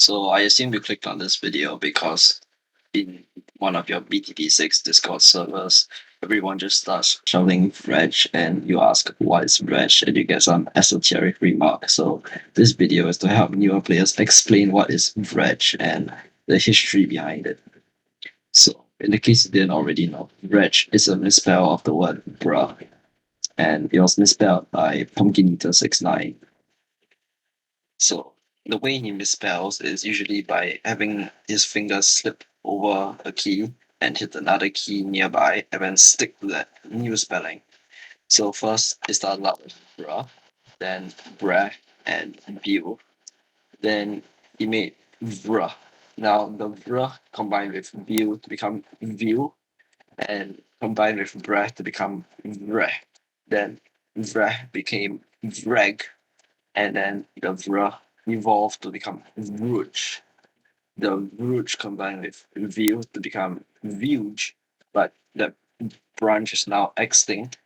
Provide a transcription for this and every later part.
So I assume you clicked on this video because in one of your BTD6 Discord servers, everyone just starts shouting vrej and you ask what is vrej and you get some esoteric remark. So this video is to help newer players explain what is vrej and the history behind it. So in the case you didn't already know, vrej is a misspell of the word brrr, and it was misspelled by Pumpkin Eater 69. So the way he misspells is usually by having his fingers slip over a key and hit another key nearby and then stick to that new spelling. So first it started out with bruh, then breh and view. Then he made vruh. Now the vruh combined with view to become view and combined with breh to become vreh. Then vreh became vreg, and then the vruh evolved to become vruj. The vruj combined with view to become vuj, but the branch is now extinct,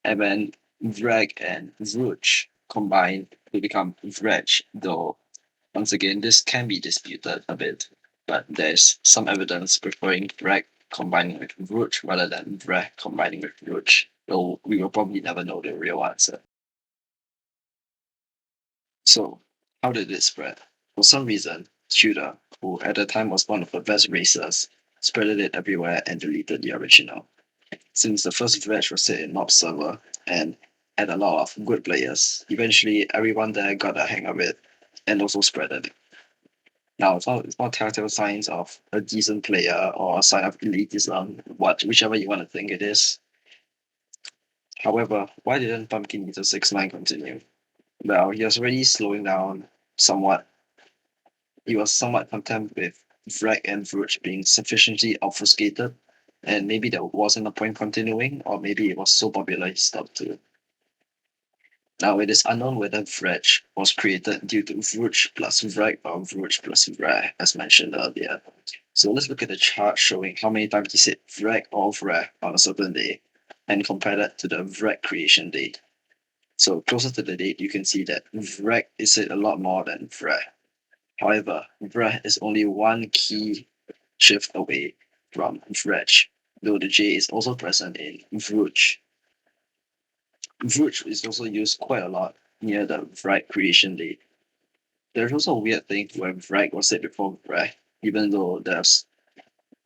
and then vreg and vruj combined to become vrej, though once again this can be disputed a bit, but there's some evidence preferring vreg combining with vruj rather than vreh combining with vruj, though we will probably never know the real answer. So, how did it spread? For some reason, Tudor, who at the time was one of the best racers, spreaded it everywhere and deleted the original. Since the first veg was set in Mob server and had a lot of good players, eventually everyone there got a hang of it and also spread it. Now, it's not telltale signs of a decent player or a sign of elitism, whichever you want to think it is. However, why didn't Pumpkin Eater 69 continue? Well, he was already slowing down somewhat. He was somewhat content with Vreg and Vruj being sufficiently obfuscated, and maybe there wasn't a point continuing, or maybe it was so popular he stopped too. Now, it is unknown whether Vrej was created due to Vruj plus Vreg or Vruj plus Vreg, as mentioned earlier. So let's look at the chart showing how many times he said Vreg or Vreg on a certain day, and compare that to the Vreg creation date. So closer to the date, you can see that Vreg is said a lot more than Vreg. However, Vreg is only one key shift away from Vrej, though the J is also present in Vruj. Vruj is also used quite a lot near the Vreg creation date. There's also a weird thing where Vreg was said before Vreg, even though there's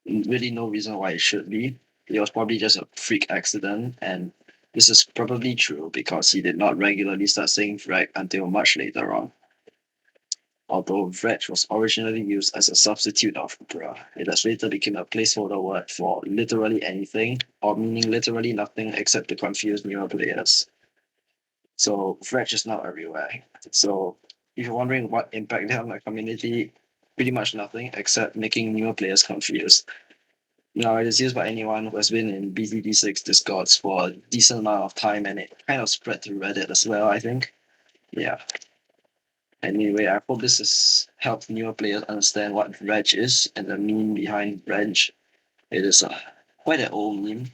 really no reason why it should be. It was probably just a freak accident, and this is probably true because he did not regularly start saying Vreg until much later on. Although vrej was originally used as a substitute of brrr, it has later become a placeholder word for literally anything, or meaning literally nothing except to confuse newer players. So vrej is now everywhere. So if you're wondering what impact it had on the community, pretty much nothing except making newer players confused. Now it is used by anyone who has been in BTD6 discords for a decent amount of time, and it kind of spread to Reddit as well, I think. Yeah. Anyway, I hope this has helped newer players understand what vrej is and the meme behind vrej. It is quite an old meme,